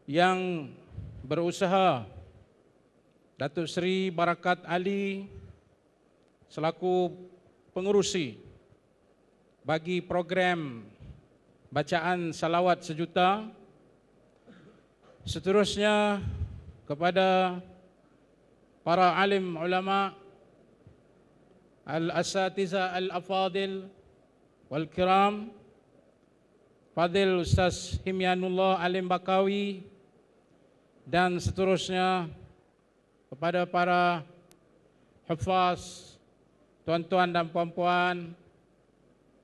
yang berusaha, Datuk Seri Barakat Ali selaku pengurusi bagi program bacaan salawat sejuta. Seterusnya kepada para alim ulama, al-asatiza al-afadil wal kiram, Fadil Ustaz Himyanullah Alim Bakawi, dan seterusnya kepada para hufaz, tuan-tuan dan puan-puan,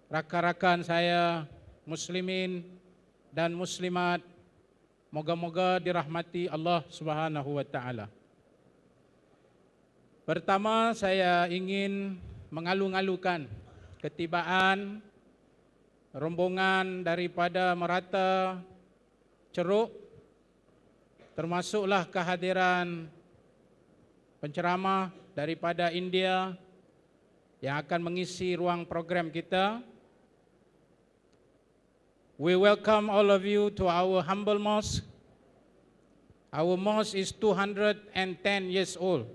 rakan-rakan saya muslimin dan muslimat, moga-moga dirahmati Allah Subhanahu wa taala. Pertama, saya ingin mengalu-alukan ketibaan rombongan daripada Merata Ceruk, termasuklah kehadiran penceramah daripada India yang akan mengisi ruang program kita. We welcome all of you to our humble mosque. Our mosque is 210 years old.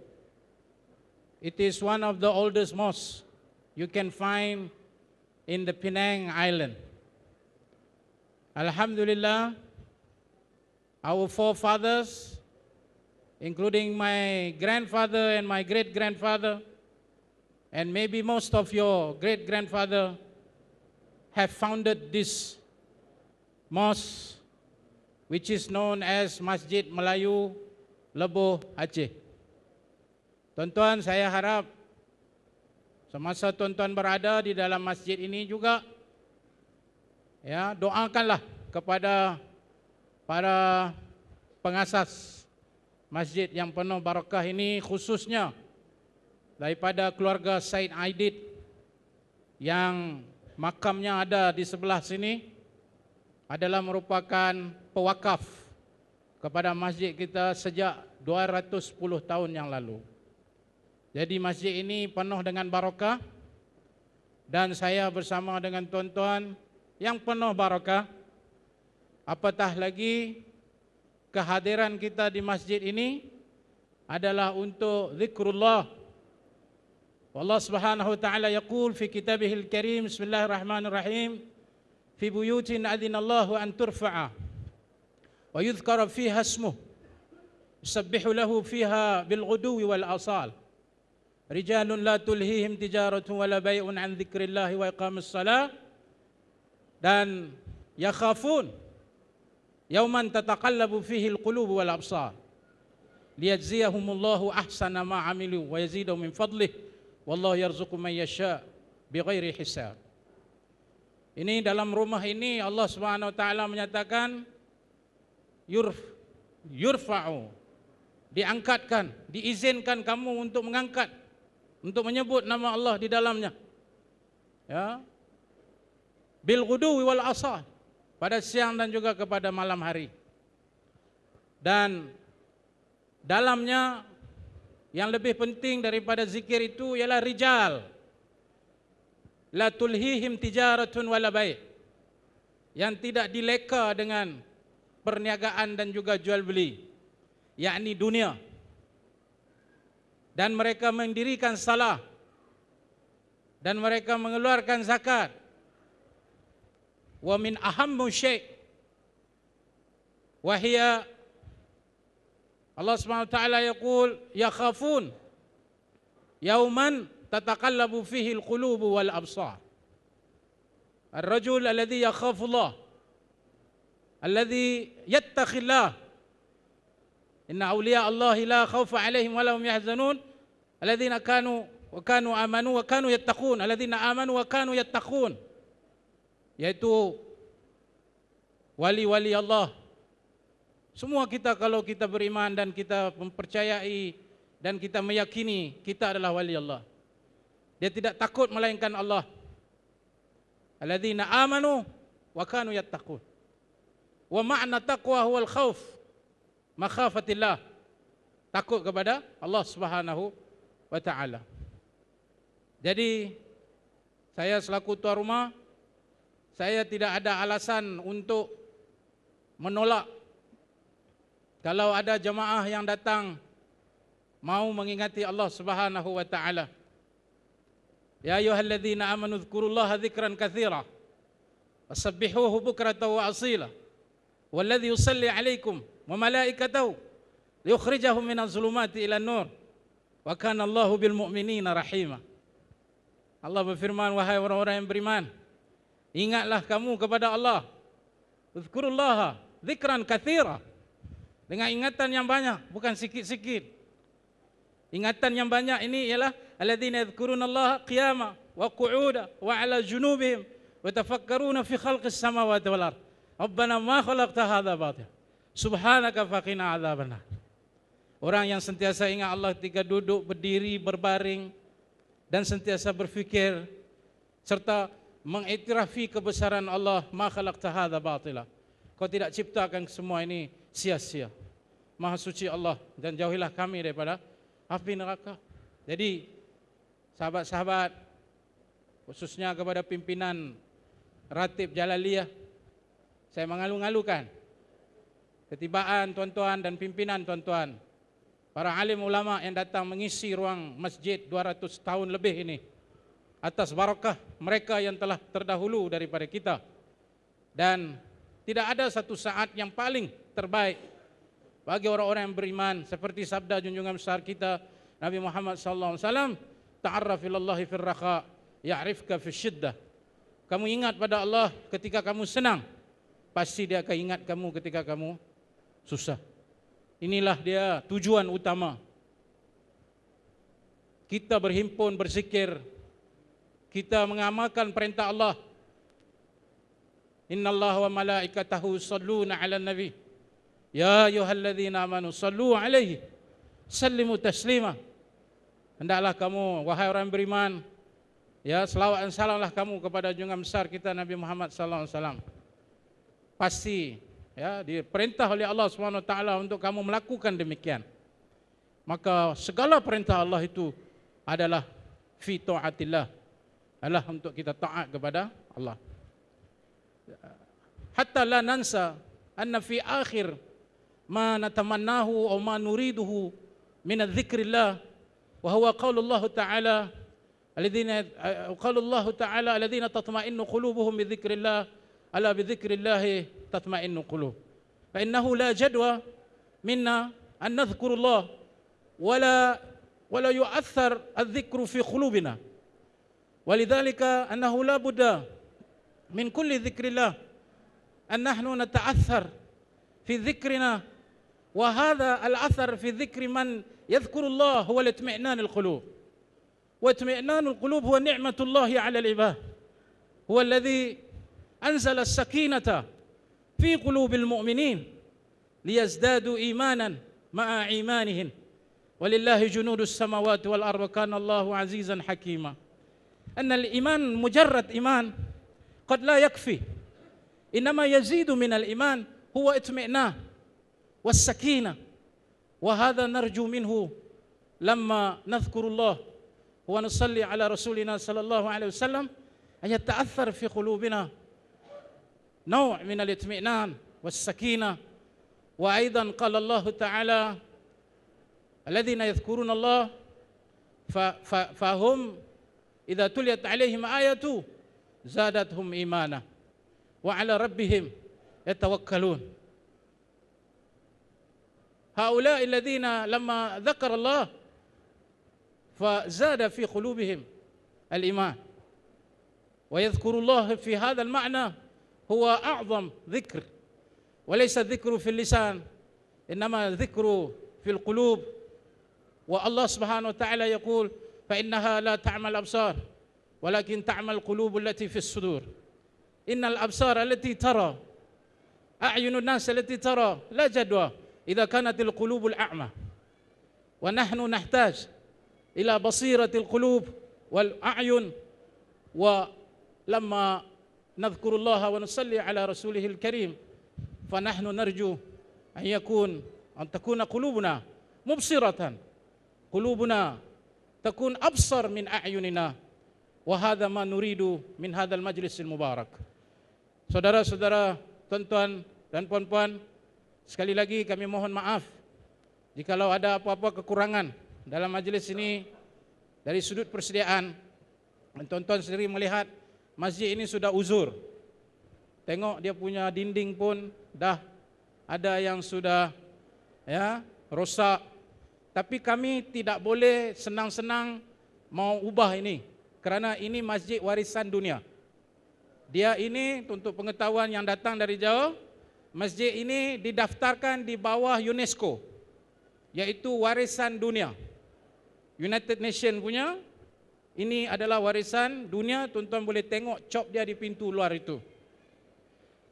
It is one of the oldest mosques you can find in the Penang Island. Alhamdulillah, our forefathers, including my grandfather and my great-grandfather, and maybe most of your great-grandfather, have founded this mosque, which is known as Masjid Melayu Leboh Aceh. Tuan-tuan, saya harap semasa tuan-tuan berada di dalam masjid ini juga, ya, doakanlah kepada para pengasas masjid yang penuh barakah ini, khususnya daripada keluarga Said Aidit yang makamnya ada di sebelah sini, adalah merupakan pewakaf kepada masjid kita sejak 210 tahun yang lalu. Jadi masjid ini penuh dengan barakah, dan saya bersama dengan tuan-tuan yang penuh barakah. Apatah lagi kehadiran kita di masjid ini adalah untuk zikrullah. Allah Subhanahu wa taala yaqul fi kitabihil karim, bismillahirrahmanirrahim, fi buyutin adzinallahu an turfa'a wa yudhkara fiha ismuh yusabbihu lahu fiha bil ghuduwi wal asal. Rijalun la tulhihim tijaratun wala bai'un an dzikrillahi wa iqamis shalah, dan yakhafun yauman tataqallabu fihi alqulub wal absar liyajziyahumullahu ahsana ma amilu wa yazidahum min fadlih wallahu yarzuqu man yasha bighairi hisab. Ini dalam rumah ini Allah Subhanahu wa taala menyatakan yurfa'u, diangkatkan, diizinkan kamu untuk mengangkat, untuk menyebut nama Allah di dalamnya, ya, bil ghuduwi wal asal, pada siang dan juga kepada malam hari. Dan dalamnya yang lebih penting daripada zikir itu ialah rijal la tulhihim tijaratun wala bai', yang tidak dileka dengan perniagaan dan juga jual beli, yakni dunia. Dan mereka mendirikan salah, dan mereka mengeluarkan zakat. Wa min ahammu syai' wa hiya, Allah Subhanahu wa taala yaqul yakhafun yauman tataqallabu fihi alqulubu wal absar. Ar-rajul alladhi yakhafu Allah, alladhi yattaqillah, inna awliya Allahi la khawfa alaihim wa lahum yahzanun alladhina kanu amanu wa kanu yattaqun, alladhina amanu wa kanu yattaqun, yaitu wali-wali Allah. Semua kita, kalau kita beriman dan kita mempercayai dan kita meyakini kita adalah wali Allah, dia tidak takut melainkan Allah. Alladzina amanu wa kanu yattaqun. Wa ma'na taqwa huwal khauf, makhafatillah, takut kepada Allah Subhanahu wa taala. Jadi saya selaku tuan rumah, saya tidak ada alasan untuk menolak kalau ada jemaah yang datang mau mengingati Allah Subhanahu wa taala, ya ayyuhalladzina amanu dzkurullaha dzikran katsira wasabbihuhu bukratan wa asila walladzi yusalli 'alaikum wa malaikatahu liyukhrijahum minadh dhulumati ilan nur wa kana Allahu bil mu'minina rahima. Allah berfirman, wahai orang-orang yang beriman, ingatlah kamu kepada Allah, dzkurullaha dzikran katsira, dengan ingatan yang banyak, bukan sikit-sikit. Ingatan yang banyak ini ialah alladzina yadhkurunallaha qiyama wa qu'uda wa 'ala junubihim wa tafakkaruna fi khalqis samawati wal ard. Rabbana ma khalaqta hadza batil. Subhanaka faqina adzabannar. Orang yang sentiasa ingat Allah ketika duduk, berdiri, berbaring, dan sentiasa berfikir serta mengiktirafи kebesaran Allah, ma khalaqta hadza batila. Kau tidak ciptakan semua ini sia-sia. Maha suci Allah, dan jauhilah kami daripada api neraka. Jadi sahabat-sahabat, khususnya kepada pimpinan Ratib Jalaliyah, saya mengalu-ngalukan ketibaan tuan-tuan dan pimpinan tuan-tuan, para alim ulama yang datang mengisi ruang masjid 200 tahun lebih ini, atas barakah mereka yang telah terdahulu daripada kita. Dan tidak ada satu saat yang paling terbaik bagi orang-orang yang beriman, seperti sabda junjungan besar kita Nabi Muhammad SAW, ta'arraf ilallahi fir raha ya'rifka fis syiddah. Kamu ingat pada Allah ketika kamu senang, pasti dia akan ingat kamu ketika kamu susah. Inilah dia tujuan utama kita berhimpun, berzikir, kita mengamalkan perintah Allah. Innallaha wa malaikatahu yusholluna 'alan nabi ya ayyuhalladzina amanu shallu 'alaihi sallimu taslima. Hendaklah kamu wahai orang beriman, ya, selawat dan salamlah kamu kepada junjungan besar kita Nabi Muhammad sallallahu alaihi wasallam. Pasti ya diperintah oleh Allah Subhanahu wa taala untuk kamu melakukan demikian. Maka segala perintah Allah itu adalah fi taatillah, adalah untuk kita taat kepada Allah. Hatta la nansa anna fi akhir ma natamannahu aw ma nuriduhu min dzikrillah wa huwa qaulullah ta'ala alladzina qaulullah ta'ala alladzina tatma'innu qulubuhum bi dzikrillah ala bi dzikrillah tatma'innu qulub. Fa innahu la jadwa minna an nadhkurullah wala yu'athar adh-dhikru fi qulubina. Walidzalika annahu la budda min kulli dzikrillah an nahnu nata'athar fi dzikrina, wa hadha al-athar fi dzikri man yadhkurullah huwa al-itmi'nan al-qulub. Wa itmi'nan al-qulub huwa ni'matullah 'ala al-ibad. Huwa alladhi anzala as-sakinata fi qulubil mu'minin liyazdadu imanan ma'a imanihim. Walillahi junudus samawati wal ardi wa kana Allahu 'azizan hakima. Anna al-iman mujarrad iman qad la yakfi. Innama yazidu min al-iman huwa itmi'nan was-sakinah. Wa hadha narju minhu lamma nadhkurullah wa nusalli ala rasulina sallallahu alaihi wasallam an yata'athar fi qulubina naw' min al-itmi'nan was-sakinah. Wa aidan qala Allah ta'ala alladhina yadhkuruna Allah fahum idza tuliyat alaihim ayatu zadatuhum imana wa ala rabbihim yatawakkalun. هؤلاء الذين لما ذكر الله فزاد في قلوبهم الإيمان. ويذكر الله في هذا المعنى هو أعظم ذكر، وليس الذكر في اللسان إنما الذكر في القلوب. والله سبحانه وتعالى يقول فإنها لا تعمى الأبصار ولكن تعمى القلوب التي في الصدور. إن الأبصار التي ترى، أعين الناس التي ترى لا جدوى إذا كانت القلوب الأعمى، ونحن نحتاج إلى بصيرة القلوب والأعين. ولما نذكر الله ونصلي على رسوله الكريم فنحن نرجو أن تكون قلوبنا مبصرة، قلوبنا تكون أبصر من أعيننا. وهذا ما نريد من هذا المجلس المبارك. Saudara-saudara, tuan-tuan dan puan-puan, Sekali lagi kami mohon maaf jikalau ada apa-apa kekurangan dalam majlis ini dari sudut persediaan. Tuan-tuan sendiri melihat masjid ini sudah uzur. Tengok dia punya dinding pun dah ada yang sudah rosak. Tapi kami tidak boleh senang-senang mau ubah ini, kerana ini masjid warisan dunia. Dia ini untuk pengetahuan yang datang dari jauh, masjid ini didaftarkan di bawah UNESCO, yaitu warisan dunia. United Nations punya, ini adalah warisan dunia. Tuan-tuan boleh tengok cop dia di pintu luar itu.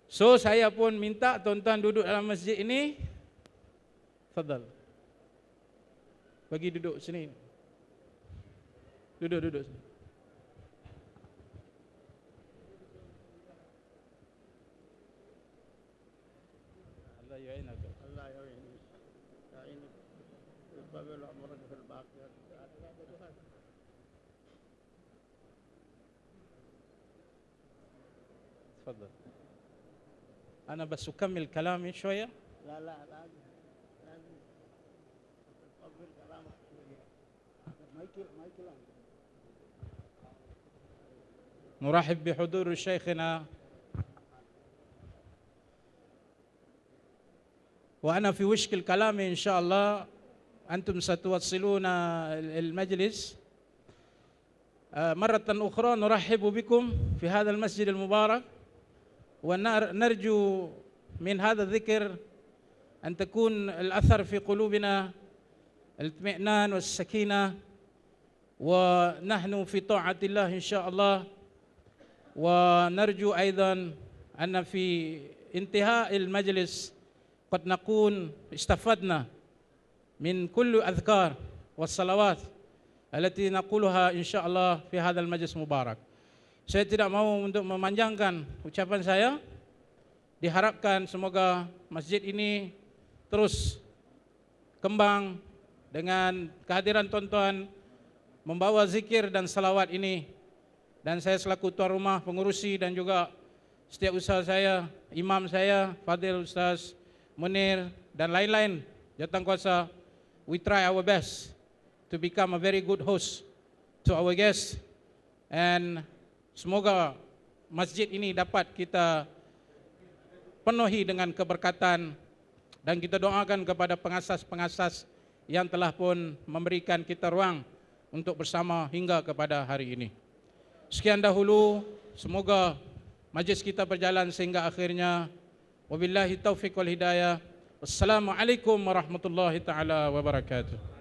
So saya pun minta tuan-tuan duduk dalam masjid ini. Fadal. Bagi duduk sini. Duduk sini. Allah yu'inak. Allah yu'inak. Ya ini babil umrah fil baqiyat. تفضل. أنا بس أكمل كلامي شوية. لا لازم تطول كلامك شوية. نرحب بحضور شيخنا وأنا في وشك الكلام إن شاء الله. أنتم ستواصلون المجلس مرة أخرى. نرحب بكم في هذا المسجد المبارك، ونرجو من هذا الذكر أن تكون الأثر في قلوبنا الاطمئنان والسكينة، ونحن في طاعة الله إن شاء الله. ونرجو أيضا أن في انتهاء المجلس قد نكون استفدنا من كل أذكار والصلوات التي نقولها إن شاء الله في هذا المجلس المبارك. Saya tidak mau untuk memanjangkan ucapan saya. Diharapkan semoga masjid ini terus kembang dengan kehadiran tuan-tuan membawa zikir dan salawat ini. Dan saya selaku tuan rumah, pengurusi dan juga setiap usaha saya, imam saya, Fadil Ustaz Munir dan lain-lain jawatankuasa, we try our best to become a very good host to our guests, and semoga masjid ini dapat kita penuhi dengan keberkatan, dan kita doakan kepada pengasas-pengasas yang telah pun memberikan kita ruang untuk bersama hingga kepada hari ini. Sekian dahulu, semoga majlis kita berjalan sehingga akhirnya. Wabillahi taufiq wal hidayah. Wassalamualaikum warahmatullahi taala wabarakatuh.